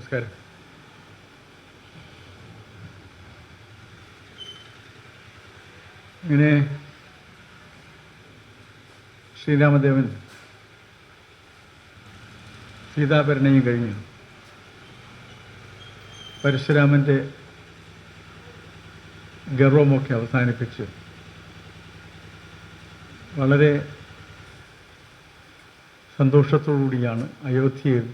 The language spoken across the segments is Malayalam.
നമസ്കാരം. ഇങ്ങനെ ശ്രീരാമദേവൻ സീതാപരിണയം കഴിഞ്ഞു പരശുരാമൻ്റെ ഗർവമൊക്കെ അവസാനിപ്പിച്ച് വളരെ സന്തോഷത്തോടുകൂടിയാണ് അയോധ്യയിൽ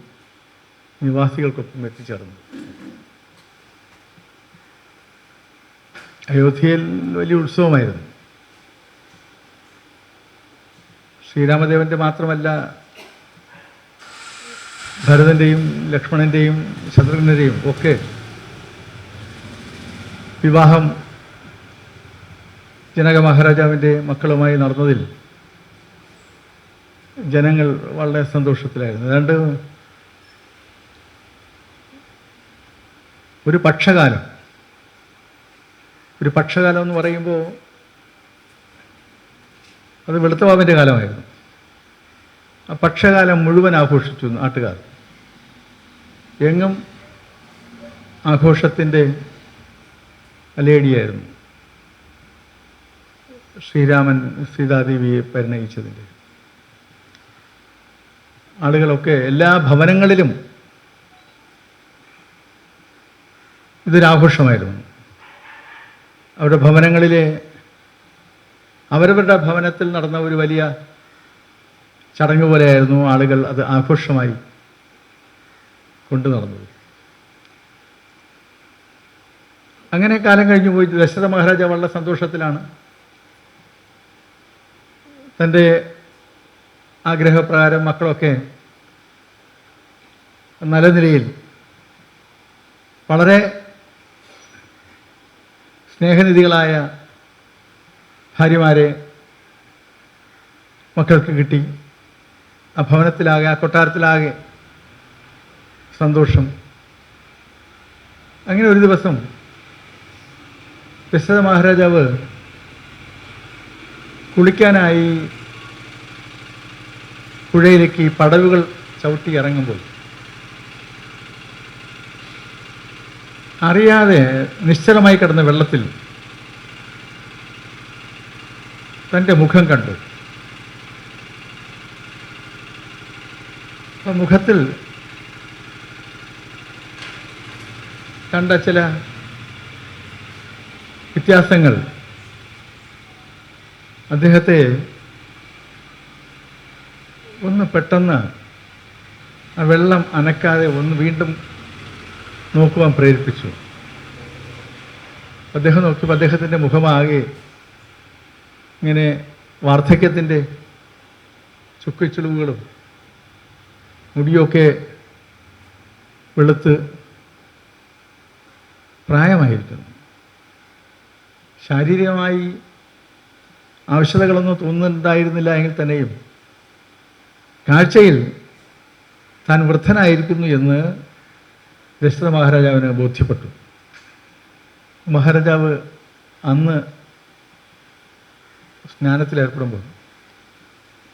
നിവാസികൾക്കൊപ്പം എത്തിച്ചേർന്നത്. അയോധ്യയിൽ വലിയ ഉത്സവമായിരുന്നു. ശ്രീരാമദേവൻ്റെ മാത്രമല്ല, ഭരതൻ്റെയും ലക്ഷ്മണൻ്റെയും ശത്രുഘ്നൻ്റെയും ഒക്കെ വിവാഹം ജനക മഹാരാജാവിൻ്റെ മക്കളുമായി നടന്നതിൽ ജനങ്ങൾ വളരെ സന്തോഷത്തിലായിരുന്നു. ഏതാണ്ട് ഒരു പക്ഷകാലം എന്ന് പറയുമ്പോൾ അത് വെളുത്തവാവിൻ്റെ കാലമായിരുന്നു. ആ പക്ഷകാലം മുഴുവൻ ആഘോഷിച്ചു നാട്ടുകാർ. എങ്ങും ആഘോഷത്തിൻ്റെ അലേടിയായിരുന്നു ശ്രീരാമൻ സീതാദേവിയെ പരിണയിച്ചതിൻ്റെ. ആളുകളൊക്കെ എല്ലാ ഭവനങ്ങളിലും ഇതൊരാഘോഷമായിരുന്നു. അവരുടെ ഭവനങ്ങളിലെ അവരവരുടെ ഭവനത്തിൽ നടന്ന ഒരു വലിയ ചടങ്ങ് പോലെയായിരുന്നു ആളുകൾ അത് ആഘോഷമായി കൊണ്ടു നടന്നത്. അങ്ങനെ കാലം കഴിഞ്ഞു പോയി. ദശരഥ മഹാരാജ വളരെ സന്തോഷത്തിലാണ്. തൻ്റെ ആഗ്രഹപ്രകാരം മക്കളൊക്കെ നല്ല നിലയിൽ വളരെ സ്നേഹനിധികളായ ഭാര്യമാരെ മക്കൾക്ക് കിട്ടി. ആ ഭവനത്തിലാകെ, ആ കൊട്ടാരത്തിലാകെ സന്തോഷം. അങ്ങനെ ഒരു ദിവസം ദശരഥ മഹാരാജാവ് കുളിക്കാനായി പുഴയിലേക്ക് പടവുകൾ ചവിട്ടി ഇറങ്ങുമ്പോൾ അറിയാതെ നിശ്ചലമായി കിടന്ന വെള്ളത്തിൽ തൻ്റെ മുഖം കണ്ടു. ആ മുഖത്തിൽ കണ്ട ചില വ്യത്യാസങ്ങൾ അദ്ദേഹത്തെ ഒന്ന് പെട്ടെന്ന് ആ വെള്ളം അനക്കാതെ ഒന്ന് വീണ്ടും നോക്കുവാൻ പ്രേരിപ്പിച്ചു. അദ്ദേഹം നോക്കിയപ്പോൾ അദ്ദേഹത്തിൻ്റെ മുഖമാകെ ഇങ്ങനെ വാർദ്ധക്യത്തിൻ്റെ ചുക്കിച്ചുളിവുകളും മുടിയൊക്കെ വെളുത്ത് പ്രായമായിരിക്കുന്നു. ശാരീരികമായി ആവശ്യതകളൊന്നും തോന്നുന്നുണ്ടായിരുന്നില്ല എങ്കിൽ തന്നെയും കാഴ്ചയിൽ താൻ വൃദ്ധനായിരിക്കുന്നു എന്ന് ദശരഥ മഹാരാജാവിന് ബോധ്യപ്പെട്ടു. മഹാരാജാവ് അന്ന് സ്നാനത്തിലേർപ്പെടുമ്പോൾ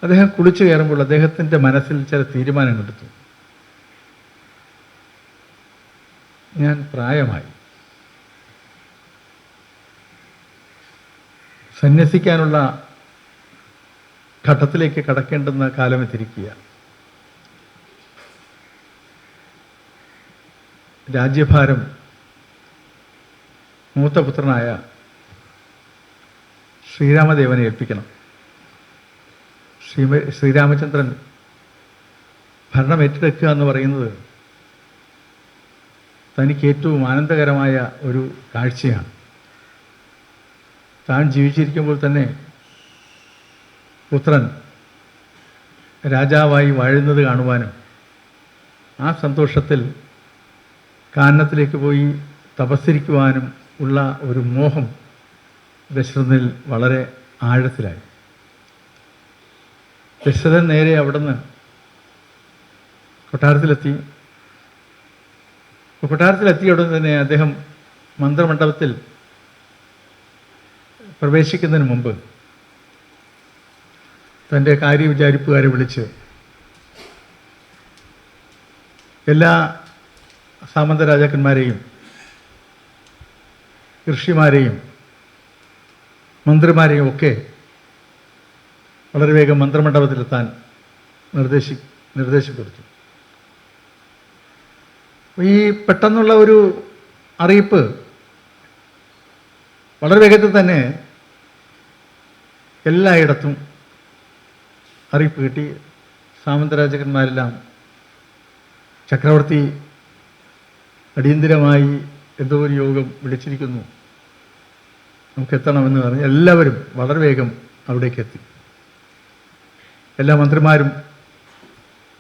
അദ്ദേഹം കുളിച്ചു കയറുമ്പോൾ അദ്ദേഹത്തിൻ്റെ മനസ്സിൽ ചില തീരുമാനങ്ങൾ എടുത്തു. ഞാൻ പ്രായമായി, സന്യസിക്കാനുള്ള ഘട്ടത്തിലേക്ക് കടക്കേണ്ടുന്ന കാലമെത്തിരിക്കുക. രാജ്യഭാരം മൂത്തപുത്രനായ ശ്രീരാമദേവനെ ഏൽപ്പിക്കണം. ശ്രീരാമചന്ദ്രൻ ഭരണം ഏറ്റെടുക്കുക എന്ന് പറയുന്നത് തനിക്ക് ഏറ്റവും ആനന്ദകരമായ ഒരു കാഴ്ചയാണ്. താൻ ജീവിച്ചിരിക്കുമ്പോൾ തന്നെ പുത്രൻ രാജാവായി വാഴുന്നത് കാണുവാനും ആ സന്തോഷത്തിൽ കാനനത്തിലേക്ക് പോയി തപസ്സിരിക്കുവാനും ഉള്ള ഒരു മോഹം ദശരഥനിൽ വളരെ ആഴത്തിലായി. ദശരഥൻ നേരെ അവിടുന്ന് കൊട്ടാരത്തിലെത്തിയ ഉടനെ തന്നെ അദ്ദേഹം മന്ത്രമണ്ഡപത്തിൽ പ്രവേശിക്കുന്നതിന് മുമ്പ് തൻ്റെ കാര്യവിചാരിപ്പുകാരെ വിളിച്ച് എല്ലാ സാമന്ത രാജാക്കന്മാരെയും ഋഷിമാരെയും മന്ത്രിമാരെയും ഒക്കെ വളരെ വേഗം മന്ത്രമണ്ഡപത്തിലെത്താൻ നിർദ്ദേശം കൊടുത്തു. ഈ പെട്ടെന്നുള്ള ഒരു അറിയിപ്പ് വളരെ വേഗത്തിൽ തന്നെ എല്ലായിടത്തും അറിയിപ്പ് കിട്ടി. സാമന്ത രാജാക്കന്മാരെല്ലാം ചക്രവർത്തി അടിയന്തിരമായി എന്തോ ഒരു യോഗം വിളിച്ചിരിക്കുന്നു, നമുക്ക് എത്തണമെന്ന് പറഞ്ഞ് എല്ലാവരും വളരെ വേഗം അവിടേക്ക് എത്തി. എല്ലാ മന്ത്രിമാരും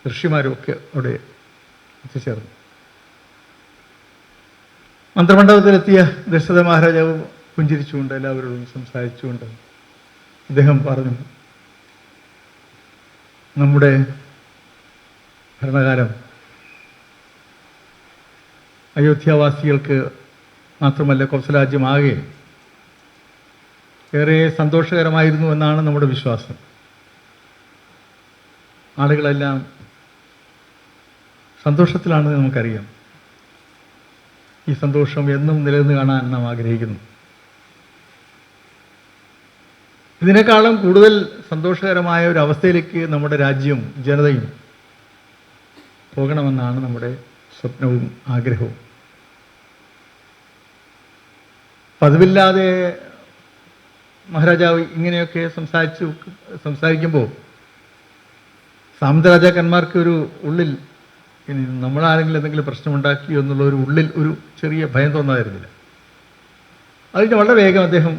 ഋഷിമാരും ഒക്കെ അവിടെ എത്തിച്ചേർന്നു. മന്ത്രമണ്ഡപത്തിലെത്തിയ ദശരഥ മഹാരാജാവ് പുഞ്ചിരിച്ചുകൊണ്ട് എല്ലാവരോടും സംസാരിച്ചുകൊണ്ട് അദ്ദേഹം പറഞ്ഞു, നമ്മുടെ ഭരണകാലം അയോധ്യാവാസികൾക്ക് മാത്രമല്ല കൗസലരാജ്യമാകെ ഏറെ സന്തോഷകരമായിരുന്നു എന്നാണ് നമ്മുടെ വിശ്വാസം. ആളുകളെല്ലാം സന്തോഷത്തിലാണെന്ന് നമുക്കറിയാം. ഈ സന്തോഷം എന്നും നിലനിന്ന് കാണാൻ നാം ആഗ്രഹിക്കുന്നു. ഇതിനേക്കാളും കൂടുതൽ സന്തോഷകരമായ ഒരു അവസ്ഥയിലേക്ക് നമ്മുടെ രാജ്യവും ജനതയും പോകണമെന്നാണ് നമ്മുടെ സ്വപ്നവും ആഗ്രഹവും. പതിവില്ലാതെ മഹാരാജാവ് ഇങ്ങനെയൊക്കെ സംസാരിക്കുമ്പോൾ സാമന്ത രാജാക്കന്മാർക്ക് ഒരു ഉള്ളിൽ ഇനി നമ്മളാരെങ്കിലും എന്തെങ്കിലും പ്രശ്നമുണ്ടാക്കിയോ എന്നുള്ള ഒരു ഉള്ളിൽ ഒരു ചെറിയ ഭയം തോന്നാതിരുന്നില്ല. അതിന് വളരെ വേഗം അദ്ദേഹം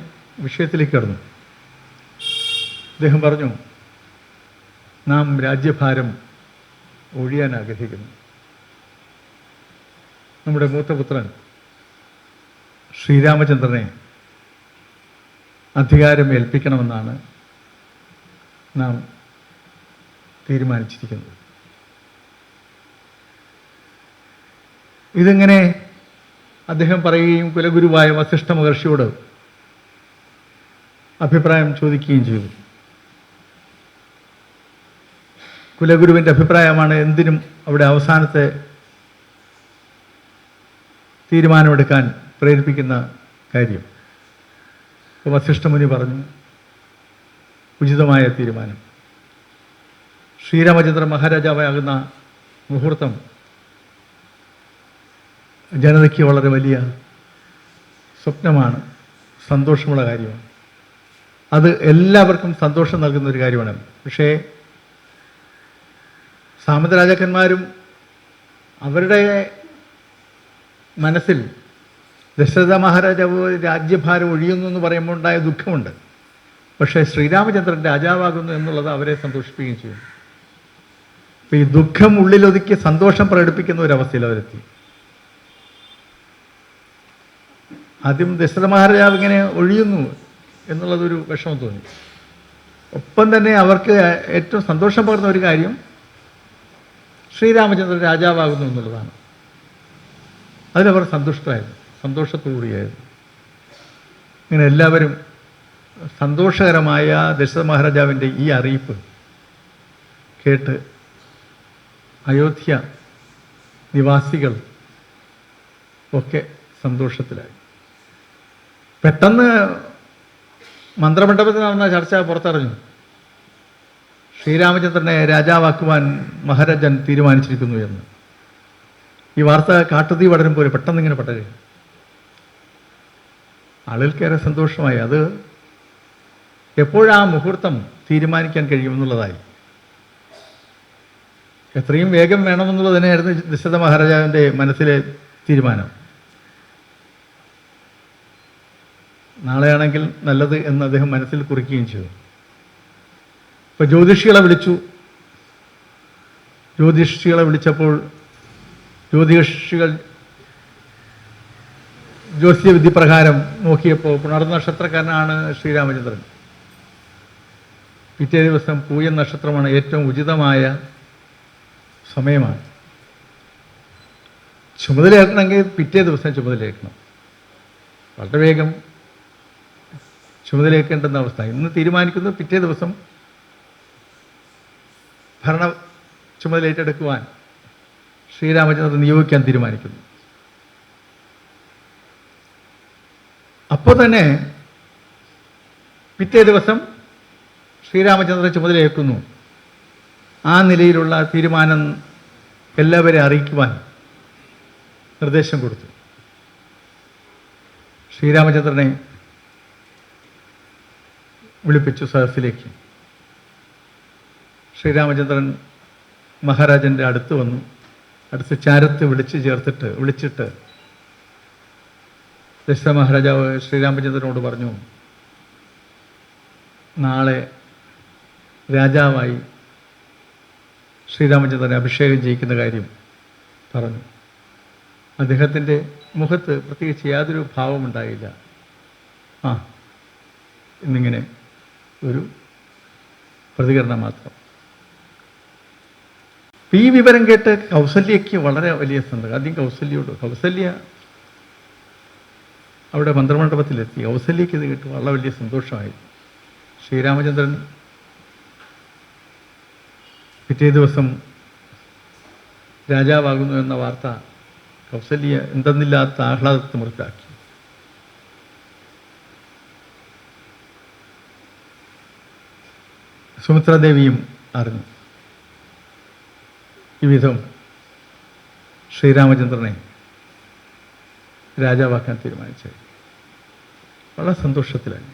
വിഷയത്തിലേക്ക് കടന്നു. അദ്ദേഹം പറഞ്ഞു, നാം രാജ്യഭാരം ഒഴിയാൻ ആഗ്രഹിക്കുന്നു. നമ്മുടെ മൂത്തപുത്രൻ ശ്രീരാമചന്ദ്രനെ അധികാരം ഏൽപ്പിക്കണമെന്നാണ് നാം തീരുമാനിച്ചിരിക്കുന്നത്. ഇതിങ്ങനെ അദ്ദേഹം പറയുകയും കുലഗുരുവായ വസിഷ്ഠ മഹർഷിയോട് അഭിപ്രായം ചോദിക്കുകയും ചെയ്തു. കുലഗുരുവിൻ്റെ അഭിപ്രായമാണ് എന്തിനും അവിടെ അവസാനത്തെ തീരുമാനമെടുക്കാൻ പ്രേരിപ്പിക്കുന്ന കാര്യം. അപ്പോൾ വസിഷ്ഠമുനി പറഞ്ഞു, ഉചിതമായ തീരുമാനം. ശ്രീരാമചന്ദ്ര മഹാരാജാവാകുന്ന മുഹൂർത്തം ജനതയ്ക്ക് വളരെ വലിയ സ്വപ്നമാണ്, സന്തോഷമുള്ള കാര്യമാണ്. അത് എല്ലാവർക്കും സന്തോഷം നൽകുന്ന ഒരു കാര്യമാണ്. പക്ഷേ സാമന്ത രാജാക്കന്മാരും അവരുടെ മനസ്സിൽ ദശരഥ മഹാരാജാവ് രാജ്യഭാരം ഒഴിയുന്നു എന്ന് പറയുമ്പോൾ ഉണ്ടായ ദുഃഖമുണ്ട്. പക്ഷേ ശ്രീരാമചന്ദ്രൻ രാജാവാകുന്നു എന്നുള്ളത് അവരെ സന്തോഷിപ്പിക്കുകയും ചെയ്യും. അപ്പോൾ ഈ ദുഃഖം ഉള്ളിലൊതുക്കി സന്തോഷം പ്രകടിപ്പിക്കുന്ന ഒരവസ്ഥയിൽ അവരെത്തി. ആദ്യം ദശരഥ മഹാരാജാവ് ഇങ്ങനെ ഒഴിയുന്നു എന്നുള്ളതൊരു വിഷമം തോന്നി. ഒപ്പം തന്നെ അവർക്ക് ഏറ്റവും സന്തോഷം പകർന്ന ഒരു കാര്യം ശ്രീരാമചന്ദ്രൻ രാജാവാകുന്നു എന്നുള്ളതാണ്. അതിലവർ സന്തുഷ്ടരായിരുന്നു, സന്തോഷത്തോടുകൂടിയായിരുന്നു. ഇങ്ങനെ എല്ലാവരും സന്തോഷകരമായ ദശരഥ മഹാരാജാവിൻ്റെ ഈ അറിയിപ്പ് കേട്ട് അയോധ്യ നിവാസികൾ ഒക്കെ സന്തോഷത്തിലായി. പെട്ടെന്ന് മന്ത്രമണ്ഡപത്തിൽ നടന്ന ചർച്ച പുറത്തറിഞ്ഞു. ശ്രീരാമചന്ദ്രനെ രാജാവാക്കുവാൻ മഹാരാജൻ തീരുമാനിച്ചിരിക്കുന്നു എന്ന്. ഈ വാർത്ത കാട്ടുതീ പടരും പോലെ പെട്ടെന്ന് ഇങ്ങനെ പടരുക. ആളുകൾക്കേറെ സന്തോഷമായി. അത് എപ്പോഴാ മുഹൂർത്തം തീരുമാനിക്കാൻ കഴിയുമെന്നുള്ളതായി. എത്രയും വേഗം വേണമെന്നുള്ളത് തന്നെയായിരുന്നു ദശരഥ മഹാരാജാവിൻ്റെ മനസ്സിലെ തീരുമാനം. നാളെയാണെങ്കിൽ നല്ലത് എന്ന് അദ്ദേഹം മനസ്സിൽ കുറിക്കുകയും ചെയ്തു. ഇപ്പോൾ ജ്യോതിഷികളെ വിളിച്ചപ്പോൾ ജ്യോതിഷികൾ ജ്യോതിഷവിധി പ്രകാരം നോക്കിയപ്പോൾ പുണർന്ന നക്ഷത്രക്കാരനാണ് ശ്രീരാമചന്ദ്രൻ. പിറ്റേ ദിവസം പൂയം നക്ഷത്രമാണ്, ഏറ്റവും ഉചിതമായ സമയമാണ്. ചുമതലയേൽക്കണമെങ്കിൽ പിറ്റേ ദിവസം ചുമതലയേൽക്കണം. വളരെ വേഗം ചുമതലയേൽക്കേണ്ടുന്ന അവസ്ഥ. ഇന്ന് തീരുമാനിക്കുന്നത് പിറ്റേ ദിവസം ഭരണ ചുമതല ഏറ്റെടുക്കുവാൻ ശ്രീരാമചന്ദ്രൻ നിയോഗിക്കാൻ തീരുമാനിക്കുന്നു. അപ്പോൾ തന്നെ പിറ്റേ ദിവസം ശ്രീരാമചന്ദ്രൻ ചുമതലയേൽക്കുന്നു. ആ നിലയിലുള്ള തീരുമാനം എല്ലാവരെയും അറിയിക്കുവാൻ നിർദ്ദേശം കൊടുത്തു. ശ്രീരാമചന്ദ്രനെ വിളിപ്പിച്ചു സദസ്സിലേക്ക്. ശ്രീരാമചന്ദ്രൻ മഹാരാജൻ്റെ അടുത്ത് വന്നു. അടുത്ത് ചാരത്ത് വിളിച്ചിട്ട് ദശരഥ മഹാരാജാവ് ശ്രീരാമചന്ദ്രനോട് പറഞ്ഞു, നാളെ രാജാവായി ശ്രീരാമചന്ദ്രനെ അഭിഷേകം ചെയ്യിക്കുന്ന കാര്യം പറഞ്ഞു. അദ്ദേഹത്തിൻ്റെ മുഖത്ത് പ്രത്യേകിച്ച് യാതൊരു ഭാവമുണ്ടായില്ല. എന്നിങ്ങനെ ഒരു പ്രതികരണം മാത്രം. ഈ വിവരം കേട്ട് കൗസല്യയ്ക്ക് വളരെ വലിയ സന്തോഷം. ആദ്യം കൗസല്യ അവിടെ മന്ത്രമണ്ഡപത്തിലെത്തി. കൗസല്യയ്ക്ക് ഇത് കേട്ട് വളരെ വലിയ സന്തോഷമായി. ശ്രീരാമചന്ദ്രൻ പിറ്റേ ദിവസം രാജാവാകുന്നു എന്ന വാർത്ത കൗസല്യ എന്തെന്നില്ലാത്ത ആഹ്ലാദത്തെ മുറിച്ചാക്കി. സുമിത്രാദേവിയും അറിഞ്ഞു. ഈ വിധം ശ്രീരാമചന്ദ്രനെ രാജാവാക്കാൻ തീരുമാനിച്ചത്. വളരെ സന്തോഷത്തിലായി.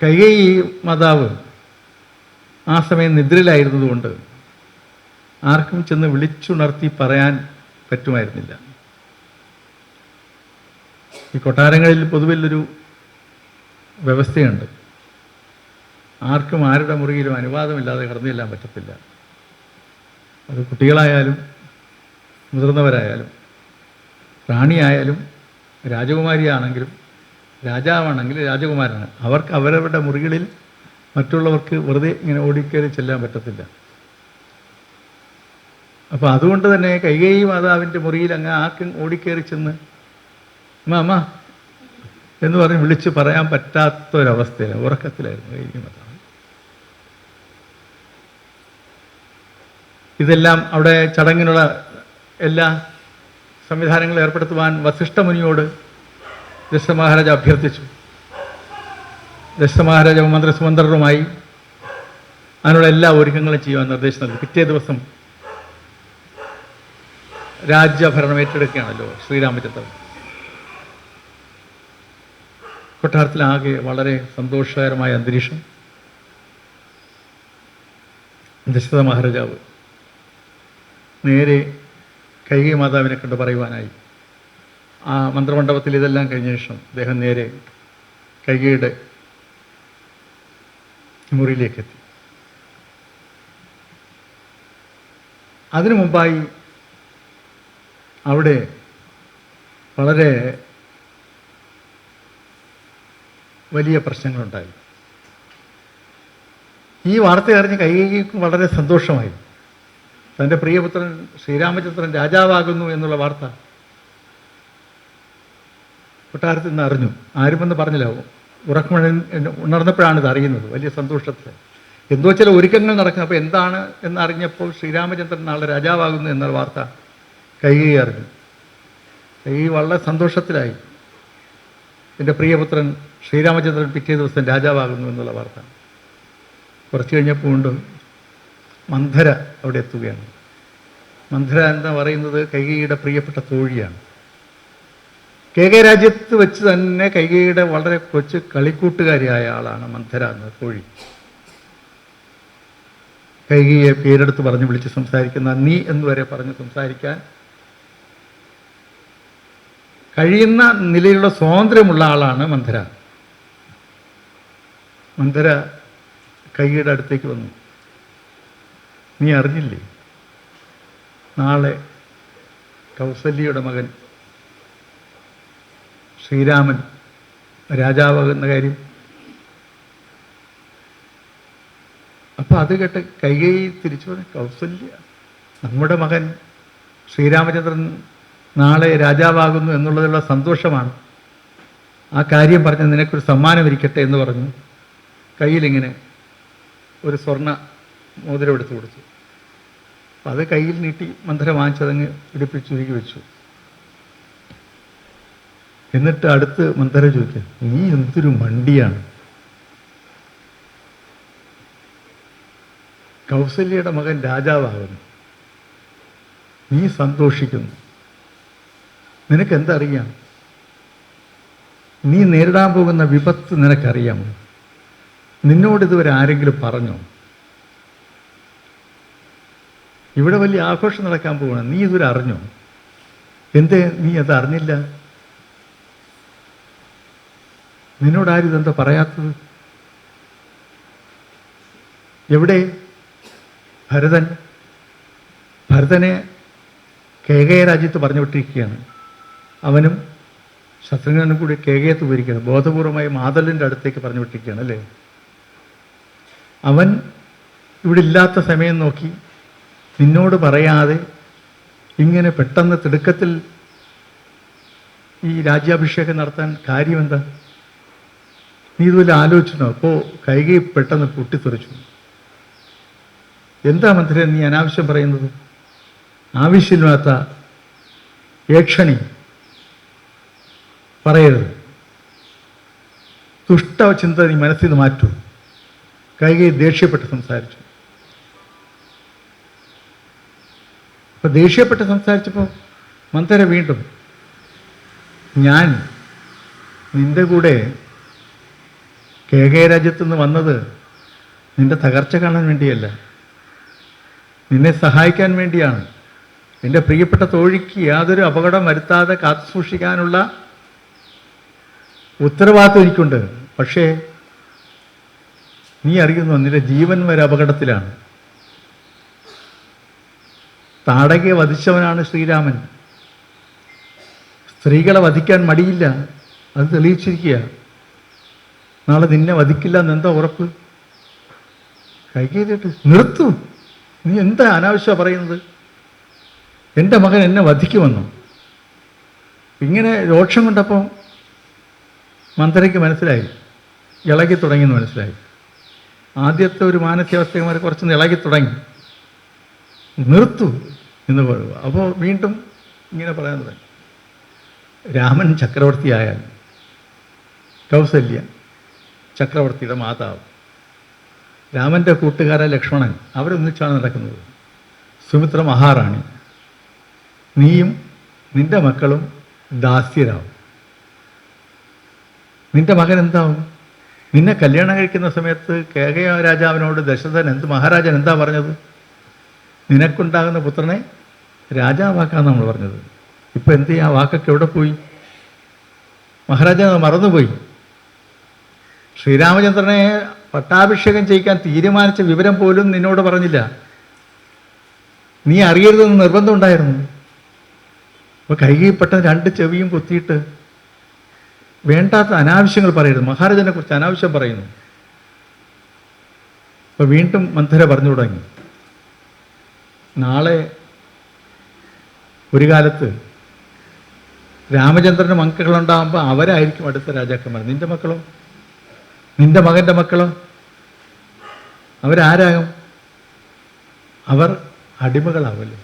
കൈകേയി മാതാവ് ആ സമയം നിദ്രയിലായിരുന്നതുകൊണ്ട് ആർക്കും ചെന്ന് വിളിച്ചുണർത്തി പറയാൻ പറ്റുമായിരുന്നില്ല. ഈ കൊട്ടാരങ്ങളിൽ പൊതുവിലൊരു വ്യവസ്ഥയുണ്ട്. ആർക്കും ആരുടെ മുറിയിലും അനുവാദമില്ലാതെ കടന്നു ചെല്ലാൻ പറ്റത്തില്ല. അത് കുട്ടികളായാലും മുതിർന്നവരായാലും റാണിയായാലും രാജകുമാരിയാണെങ്കിലും രാജാവാണെങ്കിലും രാജകുമാരനാണ്. അവർക്ക് അവരവരുടെ മുറികളിൽ മറ്റുള്ളവർക്ക് വെറുതെ ഇങ്ങനെ ഓടിക്കയറി ചെല്ലാൻ പറ്റത്തില്ല. അപ്പോൾ അതുകൊണ്ട് തന്നെ കൈകേയി മാതാവിൻ്റെ മുറിയിൽ അങ്ങ് ആർക്കും ഓടിക്കയറി ചെന്ന് അമ്മ എന്ന് പറഞ്ഞ് വിളിച്ച് പറയാൻ പറ്റാത്തൊരവസ്ഥയിലാണ്. ഉറക്കത്തിലായിരുന്നു കൈകേയി മാതാവ്. ഇതെല്ലാം അവിടെ ചടങ്ങിനുള്ള എല്ലാ സംവിധാനങ്ങളും ഏർപ്പെടുത്തുവാൻ വസിഷ്ഠമുനിയോട് ദശരഥ മഹാരാജ അഭ്യർത്ഥിച്ചു. ദശരഥ മഹാരാജ മന്ത്രിസുമന്ത്രരുമായി അതിനുള്ള എല്ലാ ഒരുക്കങ്ങളും ചെയ്യുവാൻ നിർദ്ദേശം നൽകി. പിറ്റേ ദിവസം രാജ്യഭരണം ഏറ്റെടുക്കുകയാണല്ലോ ശ്രീരാമചന്ദ്രൻ. കൊട്ടാരത്തിലാകെ വളരെ സന്തോഷകരമായ അന്തരീക്ഷം. ദശരഥ മഹാരാജാവ് നേരെ കൈകേയി മാതാവിനെ കണ്ട് പറയുവാനായി ആ മന്ത്രമണ്ഡപത്തിൽ ഇതെല്ലാം കഴിഞ്ഞ ശേഷം അദ്ദേഹം നേരെ കൈകേയിയുടെ മുറിയിലേക്കെത്തി. അതിനു മുമ്പായി അവിടെ വളരെ വലിയ പ്രശ്നങ്ങളുണ്ടായി. ഈ വാർത്ത അറിഞ്ഞ് കൈകേയിക്ക് വളരെ സന്തോഷമായി. തൻ്റെ പ്രിയപുത്രൻ ശ്രീരാമചന്ദ്രൻ രാജാവാകുന്നു എന്നുള്ള വാർത്ത കൊട്ടാരത്തിൽ നിന്ന് അറിഞ്ഞു. ആരുമെന്ന് പറഞ്ഞില്ല. ഉണർന്നപ്പോഴാണ് ഇത് അറിയുന്നത്. വലിയ സന്തോഷത്തിൽ എന്തോ ചില ഒരുക്കങ്ങൾ നടക്കുന്നു. അപ്പോൾ എന്താണ് എന്നറിഞ്ഞപ്പോൾ ശ്രീരാമചന്ദ്രൻ നാളെ രാജാവാകുന്നു എന്നുള്ള വാർത്ത കൈകേയി അറിഞ്ഞു. കൈകേയി വളരെ സന്തോഷത്തിലായി. എൻ്റെ പ്രിയപുത്രൻ ശ്രീരാമചന്ദ്രൻ പിറ്റേ ദിവസം രാജാവാകുന്നു എന്നുള്ള വാർത്ത. കുറച്ച് കഴിഞ്ഞപ്പോൾ കൊണ്ട് മന്ധര അവിടെ എത്തുകയാണ്. മന്ധര എന്ന് പറയുന്നത് കൈകേയിയുടെ പ്രിയപ്പെട്ട തോഴിയാണ്. കേകയ രാജ്യത്ത് വെച്ച് തന്നെ കൈകേയിയുടെ വളരെ കൊച്ചു കളിക്കൂട്ടുകാരിയായ ആളാണ് മന്ധര എന്ന തോഴി. കൈകേയിയെ പേരെടുത്ത് പറഞ്ഞ് വിളിച്ച് സംസാരിക്കുന്ന, നീ എന്നുവരെ പറഞ്ഞ് സംസാരിക്കാൻ കഴിയുന്ന നിലയിലുള്ള സ്വാതന്ത്ര്യമുള്ള ആളാണ് മന്ധര. മന്ധര കൈകേയിയുടെ അടുത്തേക്ക് വന്നു. നീ അറിഞ്ഞില്ലേ, നാളെ കൗസല്യയുടെ മകൻ ശ്രീരാമൻ രാജാവാകുന്ന കാര്യം? അപ്പം അത് കേട്ട് കൈകേയി തിരിച്ചു പറഞ്ഞു, കൗസല്യ, നമ്മുടെ മകൻ ശ്രീരാമചന്ദ്രൻ നാളെ രാജാവാകുന്നു എന്നുള്ളതിലുള്ള സന്തോഷമാണ്. ആ കാര്യം പറഞ്ഞ് നിനക്കൊരു സമ്മാനം ഇരിക്കട്ടെ എന്ന് പറഞ്ഞു. കയ്യിലിങ്ങനെ ഒരു സ്വർണ്ണ മോതിരം എടുത്തു കൊടുത്തു. അപ്പം അത് കയ്യിൽ നീട്ടി മന്ധര വാങ്ങിച്ചതങ്ങ് പിടിപ്പിച്ചുരുക്കി വെച്ചു. എന്നിട്ട് അടുത്ത് മന്ദര ചോദിക്കുക, നീ എന്തൊരു മണ്ടിയാണ്. കൗസല്യയുടെ മകൻ രാജാവാകുന്നു, നീ സന്തോഷിക്കുന്നു. നിനക്കെന്തറിയാം? നീ നേരിടാൻ പോകുന്ന വിപത്ത് നിനക്കറിയാമോ? നിന്നോട് ഇതുവരെ ആരെങ്കിലും പറഞ്ഞോ? ഇവിടെ വലിയ ആഘോഷം നടക്കാൻ പോകണം, നീ ഇതുവരെ അറിഞ്ഞോ? എന്തേ നീ അത് അറിഞ്ഞില്ല? നിന്നോടാരും ഇതെന്താ പറയാത്തത്? എവിടെ ഭരതനെ കേകയ രാജ്യത്ത് പറഞ്ഞു വിട്ടിരിക്കുകയാണ്. അവനും ശത്രുഘ്നനും കൂടി കേകയത്ത് പോയിരിക്കുകയാണ്. ബോധപൂർവമായി മാതലിൻ്റെ അടുത്തേക്ക് പറഞ്ഞു വിട്ടിരിക്കുകയാണ് അല്ലേ. അവൻ ഇവിടെ ഇല്ലാത്ത സമയം നോക്കി നിന്നോട് പറയാതെ ഇങ്ങനെ പെട്ടെന്ന് തിടുക്കത്തിൽ ഈ രാജ്യാഭിഷേകം നടത്താൻ കാര്യമെന്താ? നീ ഇതുപോലെ ആലോചിച്ചോ? അപ്പോൾ കൈകൈ പെട്ടെന്ന് പൊട്ടിത്തെറിച്ചു. എന്താ മന്ത്രി നീ അനാവശ്യം പറയുന്നത്? ആവശ്യമില്ലാത്ത ഏക്ഷണി പറയരുത്. ദുഷ്ടചിന്ത നീ മനസ്സിൽ നിന്ന് മാറ്റൂ. കൈകൈ ദേഷ്യപ്പെട്ട് സംസാരിച്ചു. അപ്പോൾ ദേഷ്യപ്പെട്ട് സംസാരിച്ചപ്പോൾ മന്ദര വീണ്ടും, ഞാൻ നിൻ്റെ കൂടെ കേകയ രാജ്യത്തു നിന്ന് വന്നത് നിൻ്റെ തകർച്ച കാണാൻ വേണ്ടിയല്ല, നിന്നെ സഹായിക്കാൻ വേണ്ടിയാണ്. എൻ്റെ പ്രിയപ്പെട്ട തോഴിക്ക് യാതൊരു അപകടം വരുത്താതെ കാത്തു സൂക്ഷിക്കാനുള്ള ഉത്തരവാദിത്വം എനിക്കുണ്ട്. പക്ഷേ നീ അറിയുന്നു, നിന്റെ ജീവൻ വരെ അപകടത്തിലാണ്. താടകയെ വധിച്ചവനാണ് ശ്രീരാമൻ. സ്ത്രീകളെ വധിക്കാൻ മടിയില്ല, അത് തെളിയിച്ചിരിക്കുക. നാളെ നിന്നെ വധിക്കില്ല എന്നെന്താ ഉറപ്പ്? കൈകേറിയിട്ട് നിർത്തു, നീ എന്താ അനാവശ്യം പറയുന്നത്? എൻ്റെ മകൻ എന്നെ വധിക്കുമെന്നോ? ഇങ്ങനെ രോക്ഷം കൊണ്ടപ്പോൾ മന്ദരയ്ക്ക് മനസ്സിലായി, ഇളകി തുടങ്ങിയെന്ന് മനസ്സിലായി. ആദ്യത്തെ ഒരു മാനസികാവസ്ഥമാർ കുറച്ചൊന്ന് ഇളകി തുടങ്ങി. നിർത്തു എന്ന് പറയുക. അപ്പോൾ വീണ്ടും ഇങ്ങനെ പറയാൻ തുടങ്ങി, രാമൻ ചക്രവർത്തിയായാൽ കൗസല്യ ചക്രവർത്തിയുടെ മാതാവ്, രാമൻ്റെ കൂട്ടുകാരൻ ലക്ഷ്മണൻ അവരൊന്നിച്ചാണ് നടക്കുന്നത്, സുമിത്ര മഹാറാണി, നീയും നിൻ്റെ മക്കളും ദാസ്യരാവും. നിൻ്റെ മകൻ എന്താവും? നിന്നെ കല്യാണം കഴിക്കുന്ന സമയത്ത് കേകയ രാജാവിനോട് ദശരഥൻ മഹാരാജൻ എന്താ പറഞ്ഞത്? നിനക്കുണ്ടാകുന്ന പുത്രനെ രാജാവാക്കാന്ന് നമ്മൾ പറഞ്ഞത്. ഇപ്പം എന്ത് ചെയ്യാ? വാക്കൊക്കെ എവിടെ പോയി? മഹാരാജാവ് മറന്നുപോയി. ശ്രീരാമചന്ദ്രനെ പട്ടാഭിഷേകം ചെയ്യിക്കാൻ തീരുമാനിച്ച വിവരം പോലും നിന്നോട് പറഞ്ഞില്ല. നീ അറിയരുതെന്ന് നിർബന്ധം ഉണ്ടായിരുന്നു. അപ്പോൾ കൈകൈപ്പെട്ട രണ്ട് ചെവിയും കുത്തിയിട്ട് വേണ്ടാത്ത അനാവശ്യങ്ങൾ പറയരുത്. മഹാരാജനെ കുറിച്ച് അനാവശ്യം പറയുന്നു. അപ്പോൾ വീണ്ടും മന്ദര പറഞ്ഞു തുടങ്ങി, നാളെ ഒരു കാലത്ത് രാമചന്ദ്രന് മക്കളുണ്ടാകുമ്പോൾ അവരായിരിക്കും അടുത്ത രാജാക്കന്മാർ. നിൻ്റെ മക്കളോ, നിൻ്റെ മകൻ്റെ മക്കളോ അവരാരാകും? അവർ അടിമകളാവല്ലോ.